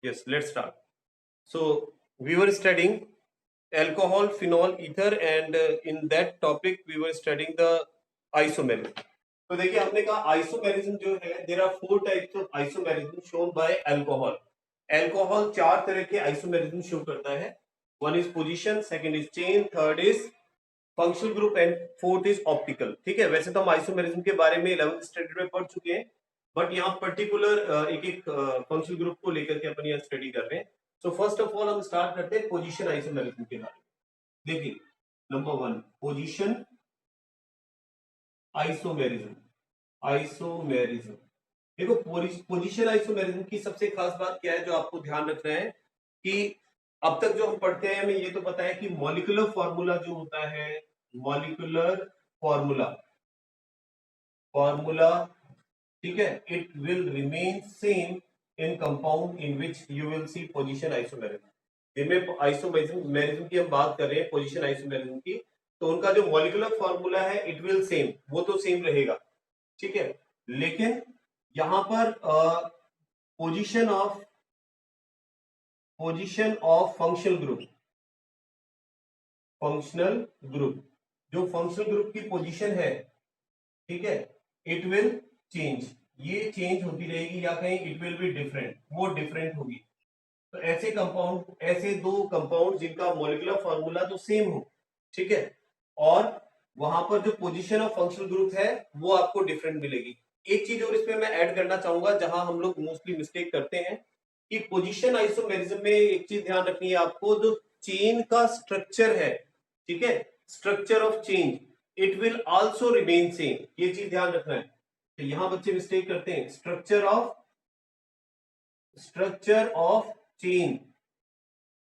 Yes, let's start. So we were studying alcohol, phenol, ether, and in that topic we were studying the isomerism. तो देखिए हमने कहा isomerism जो है, there are 4 types of isomerism shown by alcohol. Alcohol 4 तरह के isomerism show करता है. One is position, second is chain, third is functional group and fourth is optical. ठीक है, वैसे तो हम आइसोमेरिज्म के बारे में 11th स्टैंडर्ड में पढ़ चुके हैं, बट यहाँ पर्टिकुलर एक एक फंक्शनल ग्रुप को लेकर के अपन यहाँ स्टडी कर रहे हैं. सो फर्स्ट ऑफ ऑल हम स्टार्ट करते हैं पोजीशन आइसोमेरिज्म के बारे में. देखिए नंबर 1 पोजीशन आइसोमेरिज्म. आइसोमेरिज्म देखो, पोजीशन आइसोमेरिज्म की सबसे खास बात क्या है जो आपको ध्यान रखना है कि अब तक जो हम पढ़ते हैं हमें ये तो पता है कि मॉलिक्यूलर फॉर्मूला जो होता है, मॉलिक्यूलर फॉर्मूला ठीक है, it will remain same in compound in which you will see position isomerism. जिनमें आइसोमेरिज्म की हम बात कर रहे हैं, पोजीशन आइसोमेरिज्म की, तो उनका जो मॉलिक्यूलर फॉर्मूला है इट विल सेम, वो तो सेम रहेगा. ठीक है, लेकिन यहां पर पोजीशन ऑफ फंक्शनल ग्रुप, जो फंक्शनल ग्रुप की पोजीशन है, ठीक है, इट विल चेंज. ये चेंज होती रहेगी या कहीं इट विल बी डिफरेंट, वो डिफरेंट होगी. तो ऐसे कंपाउंड, ऐसे दो कंपाउंड जिनका मॉलिक्यूलर फॉर्मूला तो सेम हो, ठीक है, और वहां पर जो पोजीशन ऑफ फंक्शनल ग्रुप है वो आपको डिफरेंट मिलेगी. एक चीज और इसमें मैं ऐड करना चाहूंगा जहां हम लोग मोस्टली मिस्टेक करते हैं कि पोजीशन आइसोमेरिज्म में एक चीज ध्यान रखनी है आपको, जो चेन का स्ट्रक्चर है, ठीक है, structure of chain it will also remain same. ये चीज ध्यान रखना है. तो यहां बच्चे मिस्टेक करते हैं, स्ट्रक्चर ऑफ चेन,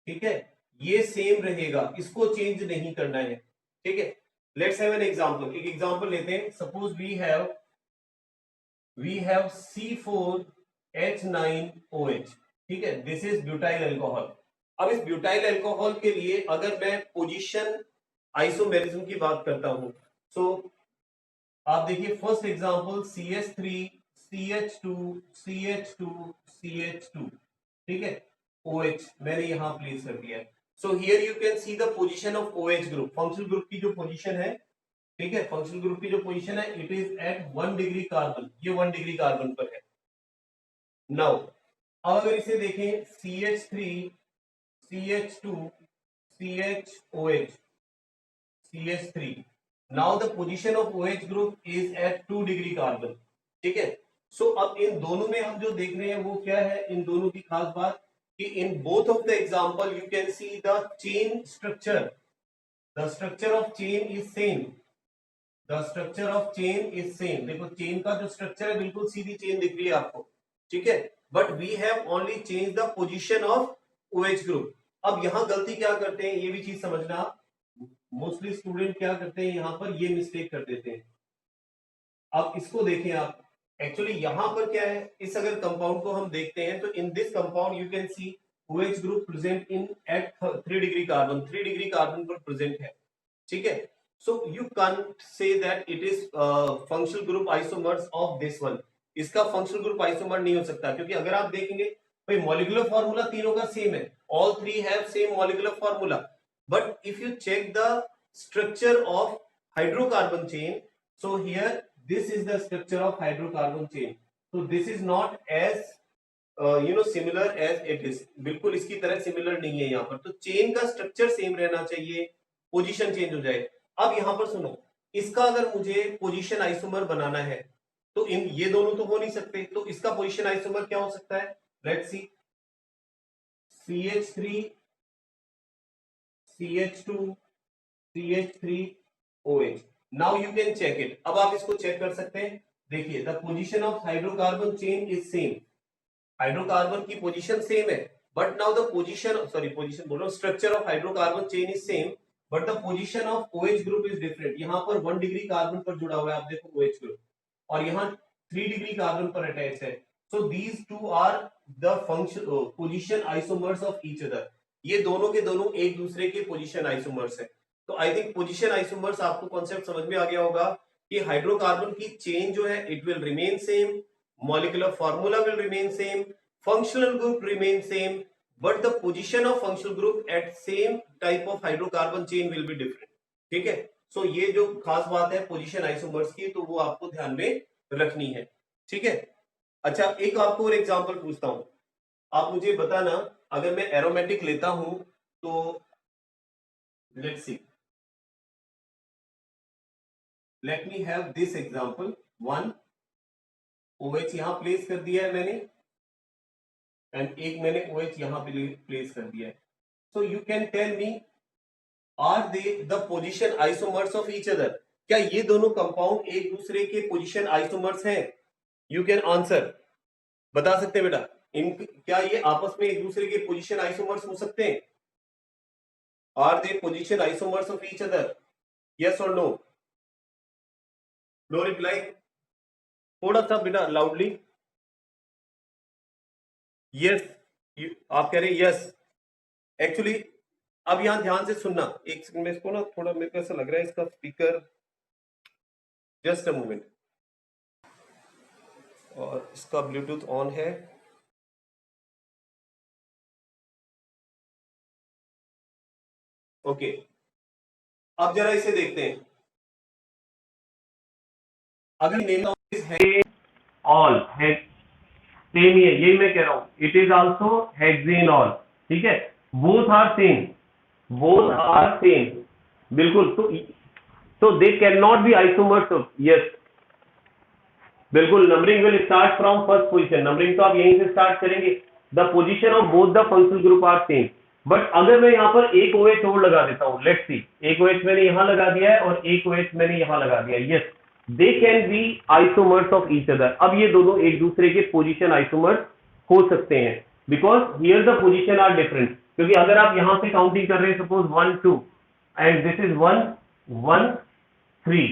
ठीक है, ये सेम रहेगा, इसको चेंज नहीं करना है. ठीक है, लेट्स हैव एन एग्जांपल. एक एग्जांपल लेते हैं. Suppose we have C4H9OH. ठीक है, दिस इज ब्यूटाइल अल्कोहल. अब इस ब्यूटाइल अल्कोहल के लिए अगर मैं पोजीशन आइसोमेरिज्म की बात करता हूं, सो आप देखिए फर्स्ट एग्जांपल CH3CH2CH2CH2, ठीक है, OH मैंने यहां प्लेस कर दिया है. So here you can see the position of OH group. Functional group की जो पोजीशन है, ठीक है, फंक्शनल ग्रुप की जो पोजीशन है it is at 1 degree carbon. ये 1 डिग्री कार्बन पर है. नाउ अब अगर इसे देखें CH3CH2CHOH CH3, now the position of OH group is at 2 degree carbon. ठीक है, सो अब इन दोनों में हम जो देख रहे हैं वो क्या है, इन दोनों की खास बात कि in both of the example you can see the chain structure. The structure of chain is same. देखो चेन का जो स्ट्रक्चर है बिल्कुल सीधी चेन दिख रही है आपको, ठीक है, but we have only change the position of OH group. अब यहां गलती क्या करते हैं ये भी चीज समझना. मोस्टली स्टूडेंट क्या करते हैं, यहां पर ये मिस्टेक कर देते हैं. अब इसको देखें आप, एक्चुअली यहां पर क्या है, इस अगर कंपाउंड को हम देखते हैं तो in this compound you can see OH group present in at 3 degree carbon. 3 degree carbon पर प्रेजेंट है. ठीक है, so you can't say that it is functional group isomers of this one. इसका functional group isomer नहीं हो सकता, क्योंकि अगर आप देखेंगे भाई मॉलिक्यूलर फॉर्मूला तीनों का सेम है, all three have same molecular formula, but if you check the structure of hydrocarbon chain, so here this is the structure of hydrocarbon chain, so this is not as similar as it is. बिल्कुल इसकी तरह similar नहीं है यहाँ पर. तो chain का structure same रहना चाहिए, पोजीशन चेंज हो जाए. अब यहां पर सुनो, इसका अगर मुझे पोजीशन आइसोमर बनाना है तो इन ये दोनों तो हो नहीं सकते, तो इसका पोजीशन आइसोमर क्या हो सकता है, let's see CH3 CH2 CH3OH. Now you can check it. अब आप इसको चेक कर सकते हैं. देखिए the position of hydrocarbon chain is same. Hydrocarbon की पोजीशन सेम है, but now the position structure of hydrocarbon chain is same, but the position of OH group is different. यहां पर 1 डिग्री कार्बन पर जुड़ा हुआ है, आप देखो OH ग्रुप, और यहां 3 डिग्री कार्बन पर अटैच है. So these two are the function position isomers of each other. ये दोनों के दोनों एक दूसरे के पोजीशन आइसोमर्स है. तो आई थिंक पोजीशन आइसोमर्स आपको कॉन्सेप्ट समझ में आ गया होगा कि हाइड्रोकार्बन की चेन जो है it will remain same, molecular formula will remain same, functional group remain same, but the position of functional group at same type of hydrocarbon chain will be different. ठीक है, सो ये जो खास बात है पोजीशन आइसोमर्स की, तो वो आपको ध्यान में रखनी है। ठीक है, अच्छा एक आपको और एग्जांपल पूछता हूं, आप मुझे बताना, अगर मैं एरोमेटिक लेता हूं तो let's see, let me have this example 1 OH यहां प्लेस कर दिया है मैंने, एंड एक मैंने OH यहां पे प्लेस कर दिया है। So you can tell me, are they the position isomers of each other? क्या ये दोनों कंपाउंड एक दूसरे के पोजीशन आइसोमर्स हैं? यू कैन आंसर, बता सकते हैं बेटा, इन क्या ये आपस में एक दूसरे के पोजीशन आइसोमर्स हो सकते हैं? Are they position isomers of each other? Yes और नो? नो रिप्लाई, थोड़ा सा बेटा लाउडली। यस, आप कह रहे हैं यस। एक्चुअली अब यहां ध्यान से सुनना, एक सेकंड में इसको ना थोड़ा, मेरे को ऐसा लग रहा है इसका स्पीकर, जस्ट अ मोमेंट, और इसका ब्लूटूथ ऑन है। ओके, अब जरा इसे देखते हैं। अगर नेम है ऑल है, सेम ही है, यही मैं कह रहा हूं, इट इज आल्सो हेक्सेनॉल। ठीक है, both are same, both are same, बिल्कुल। तो they can not be isomers of, yes बिल्कुल। Numbering will start from first position, numbering तो आप यहीं से स्टार्ट करेंगे। The position of both the functional group are same, but अगर मैं यहां पर एक OH और लगा देता हूं, लेट्स सी, एक OH मैंने यहां लगा दिया है और एक OH मैंने यहां लगा दिया है, yes they can be isomers of each other. अब ये दोनों एक दूसरे के पोजीशन आइसोमर्स हो सकते हैं, because here the position are different. क्योंकि अगर आप यहां से काउंटिंग कर रहे हैं, सपोज 1 2 एंड दिस इज 1 1 3,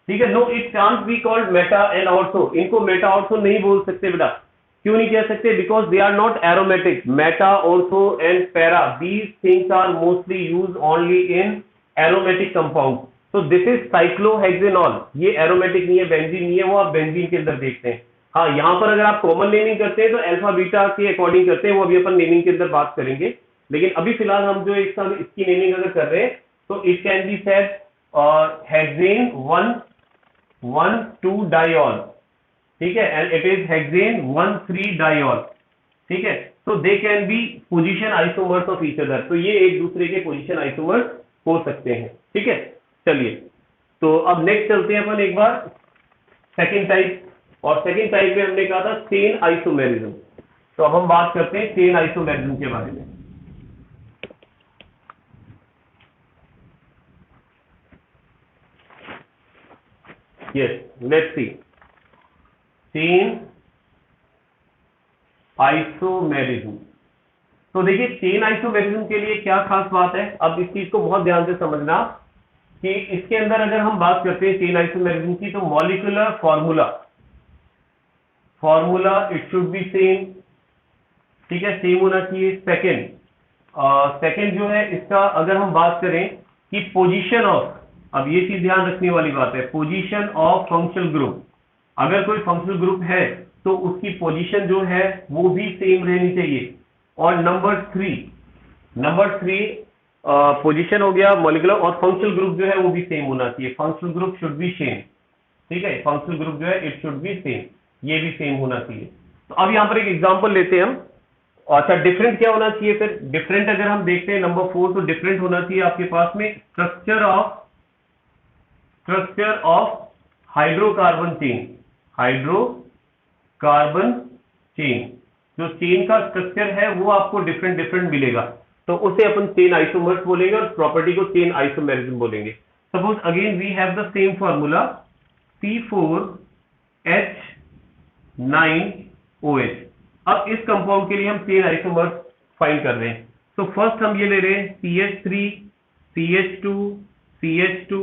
ठीक है, no it can't be called meta and ortho. इनको मेटा ऑर्थो नहीं बोल सकते बेटा, क्यों नहीं कह सकते? Because they are not aromatic. Meta ortho and para, these things are mostly use only in aromatic compound. तो दिस इज साइक्लोहेक्सेनॉल, ये एरोमेटिक नहीं है, बेंजीन नहीं है, वो आप बेंजीन के अंदर देखते हैं। हाँ, यहां पर अगर आप कॉमन नेमिंग करते हैं तो अल्फा बीटा के अकॉर्डिंग करते हैं, वो अभी अपन नेमिंग के अंदर बात करेंगे। लेकिन अभी फिलहाल हम जो इसकी नेमिंग अगर कर रहे हैं, तो it can be said hexane 1 2 diol, ठीक है, and it is hexane 1 3 diol. ठीक है, तो they can be position isomers of each other. तो ये एक दूसरे के पोजीशन आइसोमर्स हो सकते हैं। ठीक है, चलिए, तो अब नेक्स्ट चलते हैं अपन एक बार सेकंड टाइप, और सेकंड टाइप में हमने कहा था चेन आइसोमेरिज्म। तो अब हम बात करते हैं चेन आइसोमेरिज्म के बारे में। Yes, let's see, chain isomerism. तो देखिए, चेन आइसोमेरिज्म के लिए क्या खास बात है, अब इस चीज को बहुत ध्यान से समझना कि इसके अंदर अगर हम बात करते हैं चेन आइसोमेरिज्म की, तो molecular formula it should be same. ठीक है, सेम होना चाहिए। सेकंड जो है इसका, अगर हम बात करें कि पोजीशन ऑफ, अब ये चीज ध्यान रखने वाली बात है, पोजीशन ऑफ फंक्शनल ग्रुप, अगर कोई फंक्शनल ग्रुप है तो उसकी पोजीशन जो है वो भी सेम रहनी चाहिए। और नंबर थ्री पोजीशन हो गया मॉलिक्यूलर, और फंक्शनल ग्रुप जो है वो भी सेम होना चाहिए। Functional group should be same, ठीक है, फंक्शनल ग्रुप जो है इट शुड बी सेम, ये भी सेम होना चाहिए। तो अब यहां पर एक एग्जांपल लेते हैं हम। अच्छा, डिफरेंट क्या होना चाहिए फिर? डिफरेंट अगर हम देखते हैं नंबर 4, तो डिफरेंट होना चाहिए आपके पास में स्ट्रक्चर ऑफ हाइड्रोकार्बन चेन, जो चेन का स्ट्रक्चर है वो आपको डिफरेंट मिलेगा, तो उसे अपन चेन आइसोमर्स बोलेंगे और प्रॉपर्टी को चेन आइसोमेरिज्म बोलेंगे। Suppose again we have the same formula C4H9OH। अब इस कंपाउंड के लिए हम चेन आइसोमर्स फाइंड कर रहे हैं। तो फर्स्ट हम ये ले रहे हैं CH3 CH2 CH2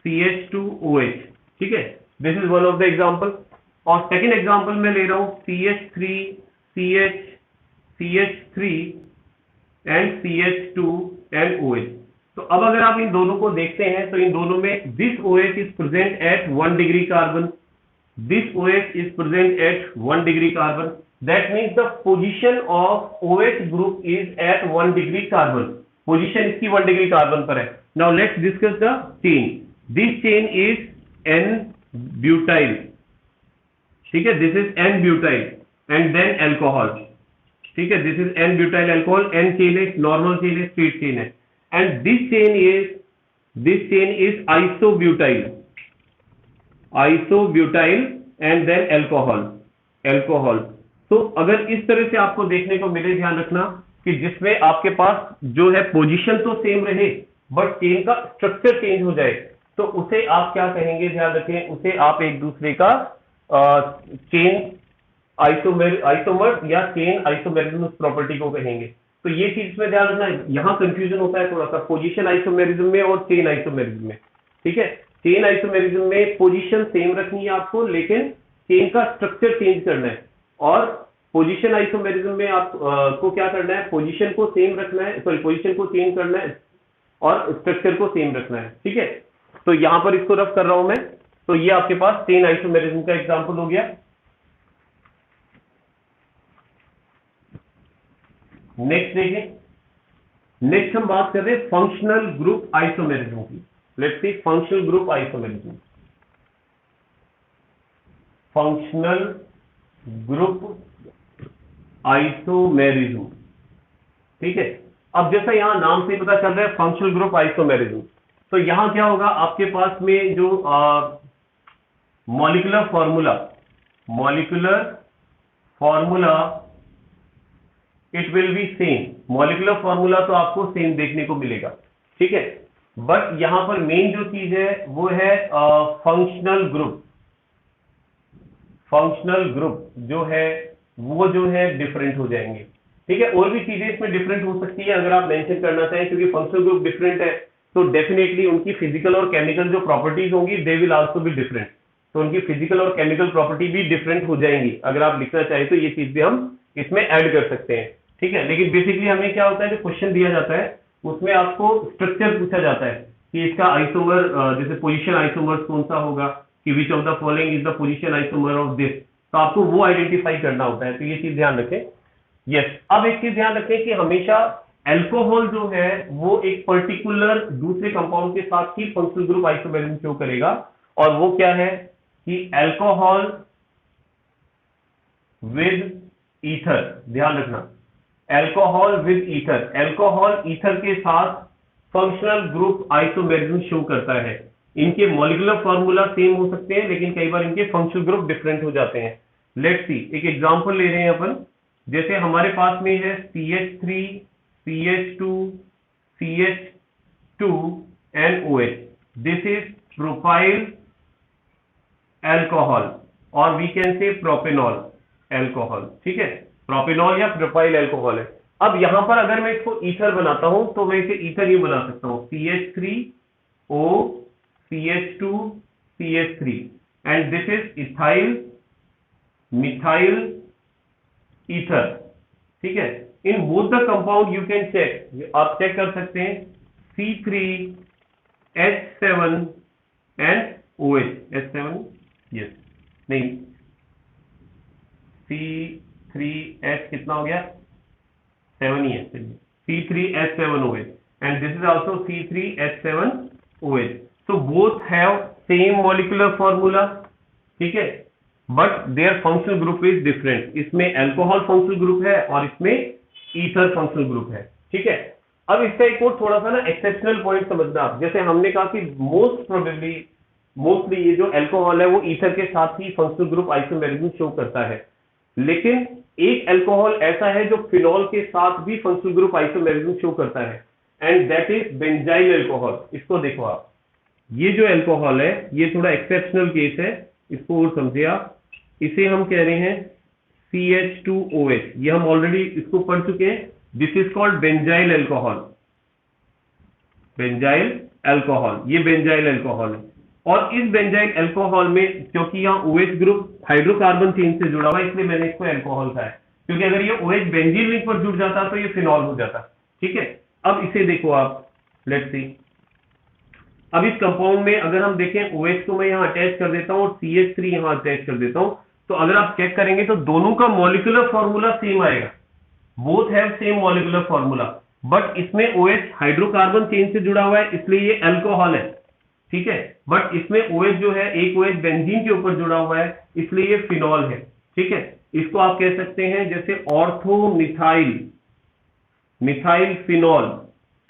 CH2OH, ठीक है, this is one of the example. और सेकेंड एग्जांपल में ले रहा हूं CH3 CH CH3 and CH2 and OH। तो अब अगर आप इन दोनों को देखते हैं तो इन दोनों में this OH is present at 1 degree carbon, this OH is present at 1 degree carbon. That means the position of OH group is at 1 degree carbon, position इसकी 1 डिग्री कार्बन पर है। Now let's discuss the chain, this chain is N butyl, ठीक है, this is N butyl and then alcohol, ठीक है, this is N butyl alcohol, N chain है, normal chain है, straight chain है, and this chain is isobutyl and then alcohol. तो अगर इस तरह से आपको देखने को मिले, ध्यान रखना कि जिसमें आपके पास जो है पोजीशन तो सेम रहे बट चेन का स्ट्रक्चर चेंज हो जाए, तो उसे आप क्या कहेंगे, ध्यान रखें, उसे आप एक दूसरे का चेन आइसोमर या चेन आइसोमेरिज्म प्रॉपर्टी को कहेंगे। तो ये चीज में ध्यान रखना, यहां कंफ्यूजन होता है थोड़ा सा पोजीशन आइसोमेरिज्म में और चेन आइसोमेरिज्म में, ठीक है। चेन आइसोमेरिज्म में पोजीशन सेम रखनी है आपको, लेकिन चेन का स्ट्रक्चर चेंज करना है, और पोजीशन आइसोमेरिज्म में आप को क्या करना है, पोजीशन को सेम रखना है, सॉरी पोजीशन को चेंज करना है और स्ट्रक्चर को सेम रखना है, ठीक है। तो यहां पर इसको रफ कर रहा हूं मैं, तो ये आपके पास चेन आइसोमेरिज्म का एग्जांपल हो गया। नेक्स्ट देखें, नेक्स्ट हम बात कर रहे हैं फंक्शनल ग्रुप आइसोमेरिज्म की। Let's see functional group isomerism, functional group isomerism, ठीक है। अब जैसा यहां नाम से पता चल रहा है फंक्शनल ग्रुप आइसोमेरिज्म, तो यहां क्या होगा, आपके पास में जो molecular formula it will be same, molecular formula तो आपको सेम देखने को मिलेगा, ठीक है। बट यहां पर मेन जो चीज है वो है फंक्शनल ग्रुप जो है वो जो है डिफरेंट हो जाएंगे, ठीक है। और भी चीजें इसमें डिफरेंट हो सकती है अगर आप मेंशन करना चाहें, क्योंकि फंक्शनल ग्रुप डिफरेंट है तो डेफिनेटली उनकी फिजिकल और केमिकल जो प्रॉपर्टीज होंगी they will also be different, तो उनकी फिजिकल और केमिकल प्रॉपर्टी भी डिफरेंट हो जाएंगी। अगर आप लिखना चाहें तो ये चीज भी हम इसमें ऐड कर सकते हैं, ठीक है। लेकिन बेसिकली हमें क्या होता है, जो क्वेश्चन दिया जाता है उसमें आपको स्ट्रक्चर पूछा जाता है कि इसका आइसोमर, जैसे पोजीशन आइसोमर कौन सा होगा, कि which of the following is the position isomer of this, तो आपको वो आइडेंटिफाई करना होता है, तो ये चीज ध्यान रखें। यस, अब एक चीज ध्यान रखें कि हमेशा एल्कोहल जो है वो एक पर्टिकुलर दूसरे कंपाउंड के साथ ही फंक्शनल ग्रुप आइसोमेरिज्म शो करेगा, और वो क्या है कि एल्कोहल विद ईथर, ध्यान रखना, alcohol with ether, alcohol ether के साथ फंक्शनल ग्रुप आइसोमेरिज्म शो करता है। इनके मॉलिक्यूलर फॉर्मूला सेम हो सकते हैं लेकिन कई बार इनके फंक्शनल ग्रुप डिफरेंट हो जाते हैं। लेट्स सी, एक एग्जांपल ले रहे हैं अपन, जैसे हमारे पास में है CH3 CH2 CH2 and OH, this is propyl alcohol और we can say propanol alcohol, ठीक है, प्रोपेनॉल या प्रोपाइल अल्कोहल है। अब यहां पर अगर मैं इसको ईथर बनाता हूं तो मैं इसे ईथर यूं बना सकता हूं, CH3O CH2 CH3 and this is ethyl methyl ether, ठीक है। In both the compound you can check, आप चेक कर सकते हैं C3H7 and OH, H7 yes, नहीं C3H कितना हो गया, 7 ही है, C3H7OH and this is also C3H7OH, so both have same molecular formula, ठीक है, but their functional group is different, इसमें एल्कोहल फंक्शनल ग्रुप है और इसमें ईथर फंक्शनल ग्रुप है, ठीक है। अब इसका एक और थोड़ा सा ना एक्सेप्शनल पॉइंट समझना, जैसे हमने कहा कि मोस्टली ये जो एल्कोहल है वो ईथर के साथ ही फंक्शनल ग्रुप आइसोमेरिज्म शो करता है, लेकिन एक एल्कोहल ऐसा है जो फिनॉल के साथ भी फंक्शनल ग्रुप आइसोमेरिज्म शो करता है, and that is benzyl alcohol. इसको देखो आप, ये जो अल्कोहल है ये थोड़ा एक्सेप्शनल केस है, इसको और समझे आप, इसे हम कह रहे हैं CH2OH, ये हम ऑलरेडी इसको पढ़ चुके हैं, this is called benzyl alcohol, ये बेंजाइल अल्कोहल है। और इस बेंजाइल अल्कोहल में क्योंकि यहाँ OH ग्रुप हाइड्रोकार्बन चेन से जुड़ा हुआ है इसलिए मैंने इसको अल्कोहल कहा है, क्योंकि अगर ये OH बेंजीन रिंग पर जुड़ जाता तो ये फिनॉल हो जाता, ठीक है। अब इसे देखो आप, लेट्स सी, अब इस कंपाउंड में अगर हम देखें OH को मैं यहाँ अटैच कर देता हूँ और CH3 यहाँ अटैच कर देता हूँ, तो अगर आप चेक करेंगे तो दोनों का मॉलिक्यूलर फॉर्मूला सेम आएगा, both have same molecular formula, but इसमें OH हाइड्रोकार्बन चेन से जुड़ा हुआ है इसलिए ये अल्कोहल है, ठीक है। बट इसमें OH जो है, एक OH बेंजीन के ऊपर जुड़ा हुआ है इसलिए ये फिनॉल है, ठीक है। इसको आप कह सकते हैं जैसे ऑर्थो मिथाइल फिनॉल,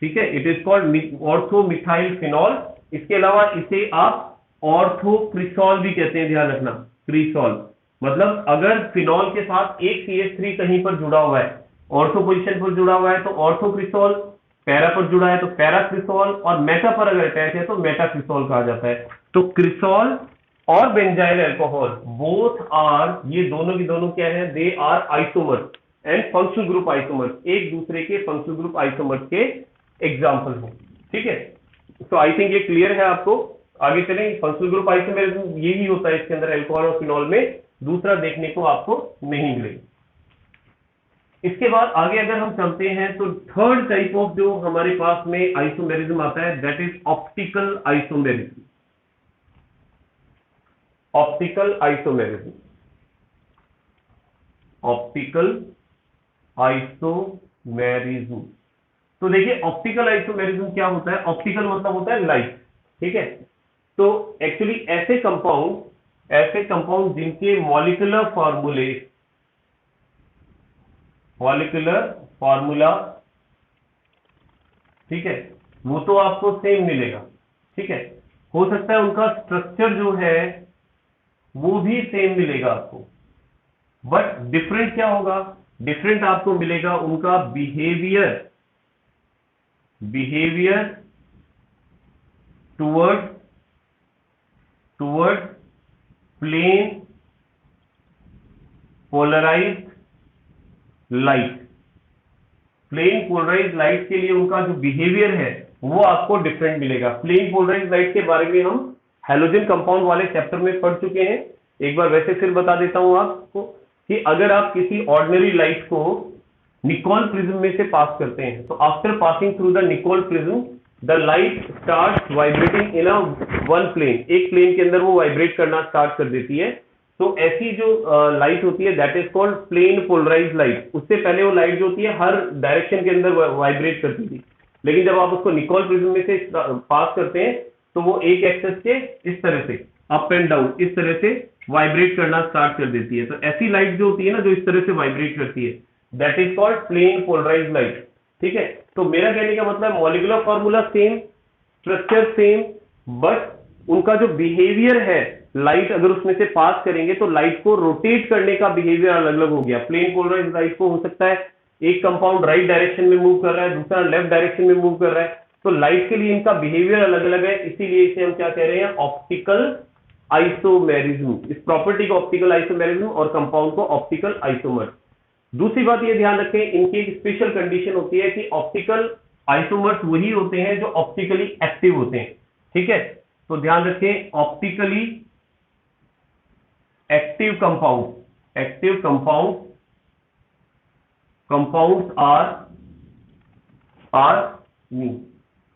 ठीक है, it is called ortho methyl phenol. इसके अलावा इसे आप ऑर्थो क्रिसॉल भी कहते हैं, ध्यान रखना, क्रिसॉल मतलब अगर फिनॉल के साथ एक CH3 कहीं पर जुड़ा हुआ है, ऑर्थो पोजीशन पर जुड़ा हुआ है तो ऑर्थो क्रिसॉल, पैरा पर जुड़ा है तो पैरा क्रिसॉल, और मेटा पर अगर अटैच है तो मेटा क्रिसॉल कहा जाता है। तो क्रिसॉल और बेंजाइल अल्कोहल बोथ आर, ये दोनों की दोनों क्या है, they are isomers and functional group isomers, एक दूसरे के फंक्शनल ग्रुप आइसोमर्स के एग्जांपल हैं, ठीक है। तो आई थिंक ये क्लियर है आपको। आगे चलें, फंक्शनल ग्रुप आइसोमेरिज्म यही होता है इसके अंदर अल्कोहल और फिनॉल में, दूसरा देखने को आपको नहीं मिलेगा। इसके बाद आगे अगर हम चलते हैं तो थर्ड टाइप ऑफ जो हमारे पास में आइसोमेरिज्म आता है that is optical isomerism. Optical isomerism, optical isomerism. तो देखिए ऑप्टिकल आइसोमेरिज्म क्या होता है, ऑप्टिकल मतलब होता है लाइट, ठीक है। तो एक्चुअली ऐसे कंपाउंड जिनके मॉलिक्यूलर फॉर्मूला, ठीक है, वो तो आपको सेम मिलेगा, ठीक है। हो सकता है उनका स्ट्रक्चर जो है वो भी सेम मिलेगा आपको, बट डिफरेंट क्या होगा, डिफरेंट आपको मिलेगा उनका behaviour toward plane polarised light. Plane polarised light के लिए उनका जो बिहेवियर है वो आपको डिफरेंट मिलेगा। प्लेन पोलराइज्ड लाइट के बारे में हम हैलोजन कंपाउंड वाले चैप्टर में पढ़ चुके हैं, एक बार वैसे फिर बता देता हूं आपको कि अगर आप किसी ऑर्डिनरी लाइट को निकोल प्रिज्म में से पास करते हैं तो after passing through the Nicol prism the light start vibrating in a one plane, एक प्लेन के अंदर वो वाइब्रेट करना स्टार्ट कर देती है। तो ऐसी जो लाइट होती है that is called plane polarised light. उससे पहले वो लाइट जो होती है हर डायरेक्शन के अंदर वाइब्रेट करती थी, लेकिन जब आप उसको निकोल प्रिज्म में से पास करते हैं तो वो एक एक्सेस के इस तरह से अप एंड डाउन इस तरह से वाइब्रेट करना स्टार्ट कर देती है। तो ऐसी लाइट जो होती है ना जो इस तरह से वाइब्रेट करती है that is called plane polarised light, ठीक है। तो मेरा कहने का मतलब molecular formula same, structure same, but उनका जो बिहेवियर है, लाइट अगर उसमें से पास करेंगे तो लाइट को रोटेट करने का बिहेवियर अलग अलग हो गया। प्लेन पोलराइज्ड लाइट को हो सकता है एक कंपाउंड राइट डायरेक्शन में मूव कर रहा है, दूसरा लेफ्ट डायरेक्शन में मूव कर रहा है, तो लाइट के लिए इनका बिहेवियर अलग अलग है, इसीलिए इसे हम क्या कह रहे हैं, ऑप्टिकल आइसोमेरिज्म। इस प्रॉपर्टी को ऑप्टिकल आइसोमेरिज्म और कंपाउंड को ऑप्टिकल आइसोमर। दूसरी बात ये ध्यान रखें, इनकी एक स्पेशल कंडीशन होती है कि ऑप्टिकल आइसोमर्स वही होते हैं जो ऑप्टिकली एक्टिव होते हैं, ठीक है। तो ध्यान रखें, optically active compounds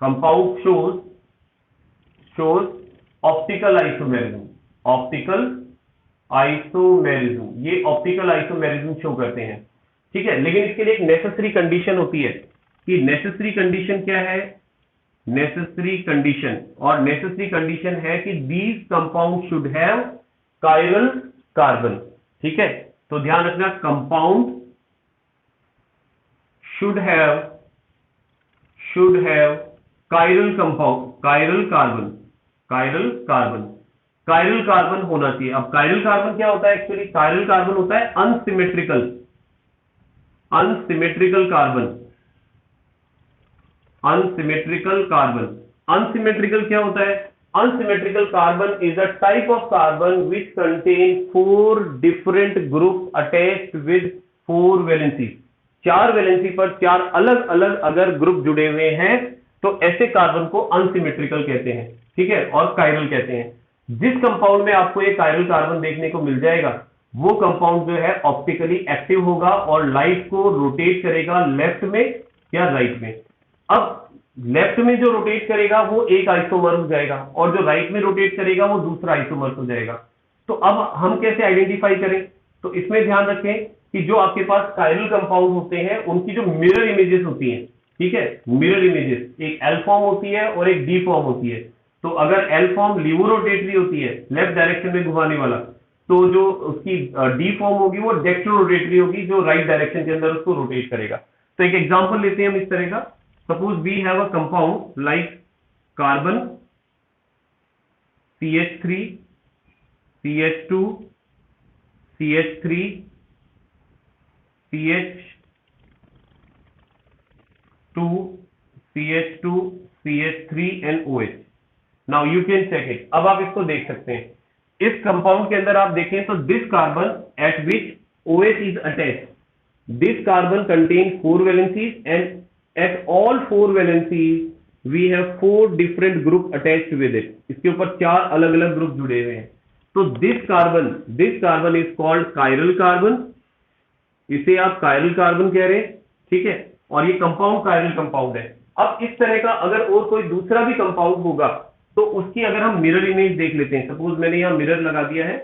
compound shows optical isomerism, ये ऑप्टिकल आइसोमेरिज्म शो करते हैं, ठीक है। लेकिन इसके लिए एक नेसेसरी कंडीशन होती है कि नेसेसरी कंडीशन क्या है, नेसेसरी कंडीशन है कि these compounds should have chiral carbon, ठीक है। तो ध्यान रखना, compound should have chiral carbon होना चाहिए। अब chiral carbon क्या होता है, एक्चुअली chiral carbon होता है अनसिमेट्रिकल कार्बन। अनसिमेट्रिकल क्या होता है, unsymmetrical carbon is a type of carbon which contains 4 different groups attached with 4 valencies। 4 valency पर 4 अलग अलग अगर ग्रुप जुड़े हुए हैं तो ऐसे कार्बन को अनसिमेट्रिकल कहते हैं, ठीक है, और कायरल कहते हैं। जिस कंपाउंड में आपको एक कायरल कार्बन देखने को मिल जाएगा वो कंपाउंड जो है ऑप्टिकली एक्टिव होगा और लाइट को रोटेट करेगा लेफ्ट में या राइट में। अब लेफ्ट में जो रोटेट करेगा वो एक आइसोमर हो जाएगा और जो राइट में रोटेट करेगा वो दूसरा आइसोमर हो जाएगा। तो अब हम कैसे आइडेंटिफाई करें? तो इसमें ध्यान रखें कि जो आपके पास कायरल कंपाउंड होते हैं उनकी जो मिरर इमेजेस होती हैं, ठीक है, मिरर इमेजेस, एक एल फॉर्म होती है और एक डी फॉर्म होती है। तो अगर एल फॉर्म लीवोरोटेटरी होती है, लेफ्ट डायरेक्शन में घुमाने वाला, तो जो उसकी डी फॉर्म होगी वो डेक्स्ट्रोरोटेटरी होगी, जो राइट डायरेक्शन के अंदर उसको रोटेट करेगा। तो एक एग्जांपल लेते हैं हम इस तरह का। Suppose we have a compound like carbon CH3 CH2 CH3 CH2 CH2 CH3 and OH। Now you can check it. अब आप इसको देख सकते हैं, इस कंपाउंड के अंदर आप देखें तो this carbon eight which OH is attached, this carbon contain 4 valencies and at all 4 valencies we have 4 different group attached with it। इसके ऊपर 4 अलग अलग ग्रुप जुड़े हुए हैं। तो this carbon is called chiral carbon, इसे आप कायरल कार्बन कह रहे हैं, ठीक है, और ये कंपाउंड कायरल कंपाउंड है। अब इस तरह का अगर और कोई दूसरा भी कंपाउंड होगा तो उसकी अगर हम मिरर इमेज देख लेते हैं। सपोज मैंने यहां मिरर लगा दिया है,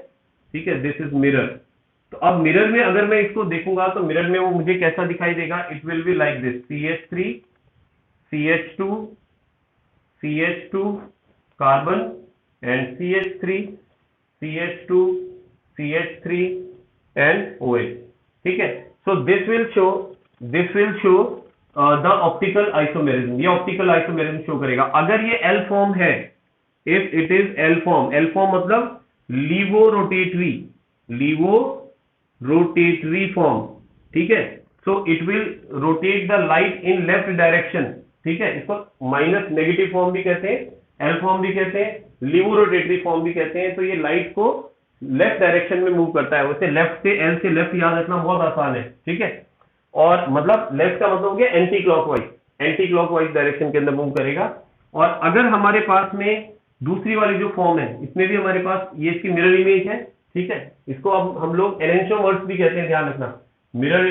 ठीक है, दिस इज मिरर। तो अब मिरर में अगर मैं इसको देखूंगा तो मिरर में वो मुझे कैसा दिखाई देगा? It will be like this, CH3 CH2 CH2 carbon and CH3 CH2 CH3 and OH, ठीक है। So this will show the optical isomerism, ये ऑप्टिकल आइसोमेरिज्म शो करेगा। अगर ये एल फॉर्म है, if it is L form मतलब लीवोरोटेटरी form, ठीक है। So it will rotate the light in left direction, ठीक है। इसको माइनस नेगेटिव फॉर्म भी कहते हैं, एल फॉर्म भी कहते हैं, लीवोरोटेटरी फॉर्म भी कहते हैं। तो ये लाइट को लेफ्ट डायरेक्शन में मूव करता है। वैसे लेफ्ट से एल से लेफ्ट याद रखना बहुत आसान है, ठीक है। और मतलब लेफ्ट का मतलब हो गया एंटी क्लॉकवाइज डायरेक्शन के अंदर मूव करेगा। और अगर हमारे पास में दूसरी वाली जो फॉर्म है, इसमें भी हमारे पास ये इसकी मिरर इमेज है, ठीक है। इसको अब हम लोग एनेंशियोमर्स भी कहते हैं, ध्यान रखना। Mirror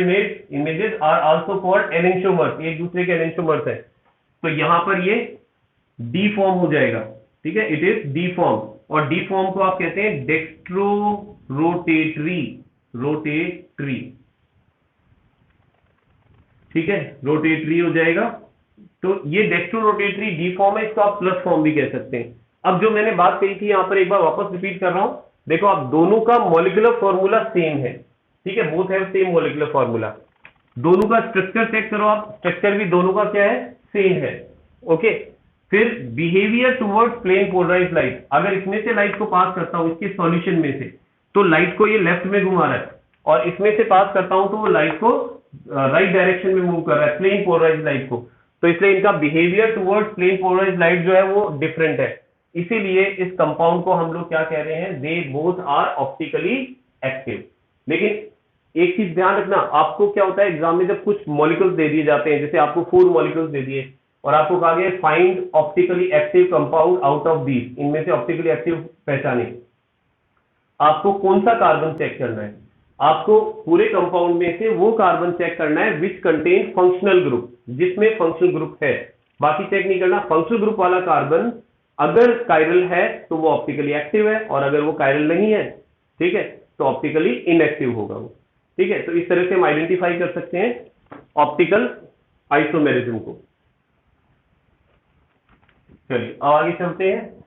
images are also called enantiomers, एक दूसरे के एनेंशियोमर्स है। तो यहां पर ये डी फॉर्म हो जाएगा, ठीक है, इट इज डी फॉर्म। और डी फॉर्म को आप कहते हैं रोटेटरी, ठीक है, रोटेटरी हो जाएगा। तो ये डेक्स्ट्रोरोटेटरी डी फॉर्म है, इसको आप प्लस फॉर्म भी कह सकते हैं। अब जो मैंने बात कही थी यहां पर एक बार वापस रिपीट कर रहा हूं। देखो आप दोनों का मॉलिक्यूलर फॉर्मूला सेम है, ठीक है, both have same molecular formula. दोनों का स्ट्रक्चर चेक करो आप, स्ट्रक्चर भी दोनों का क्या है? सेम है, ओके। फिर behaviour towards plane polarised light, अगर इसमें से लाइट को पास करता हूं इसके सॉल्यूशन में से, तो लाइट को ये लेफ्ट में घुमा रहा है, और इसमें से पास करता हूं तो वो लाइट को राइट डायरेक्शन में मूव कर रहा है, प्लेन पोलराइज्ड लाइट को। तो इसलिए इनका behaviour towards plane polarised light जो है वो डिफरेंट है। इसीलिए इस कंपाउंड को हम लोग क्या कह रहे हैं? They both are optically active. लेकिन एक चीज ध्यान रखना, आपको क्या होता है एग्जाम में जब कुछ मॉलिक्यूल्स दे दिए जाते हैं, जैसे आपको 4 मॉलिक्यूल्स दे दिए और आपको कहा गया find optically active compound out of these, इनमें से ऑप्टिकली एक्टिव पहचाने। आपको कौन सा कार्बन चेक करना है? आपको पूरे कंपाउंड में से वो कार्बन चेक करना है विच कंटेन फंक्शनल ग्रुप, जिसमें फंक्शनल ग्रुप है, बाकी चेक नहीं करना। फंक्शनल ग्रुप वाला कार्बन अगर कायरल है तो वो ऑप्टिकली एक्टिव है, और अगर वो कायरल नहीं है, ठीक है, तो ऑप्टिकली इनएक्टिव होगा वो, ठीक है। तो इस तरह से हम आइडेंटिफाई कर सकते हैं ऑप्टिकल आइसोमेरिज्म को। चलिए अब आगे चलते हैं।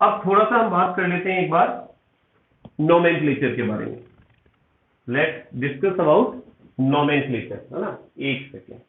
अब थोड़ा सा हम बात कर लेते हैं एक बार नोमेनक्लेचर के बारे में। लेट्स डिस्कस अबाउट नोमेनक्लेचर, है ना। एक सेकेंड।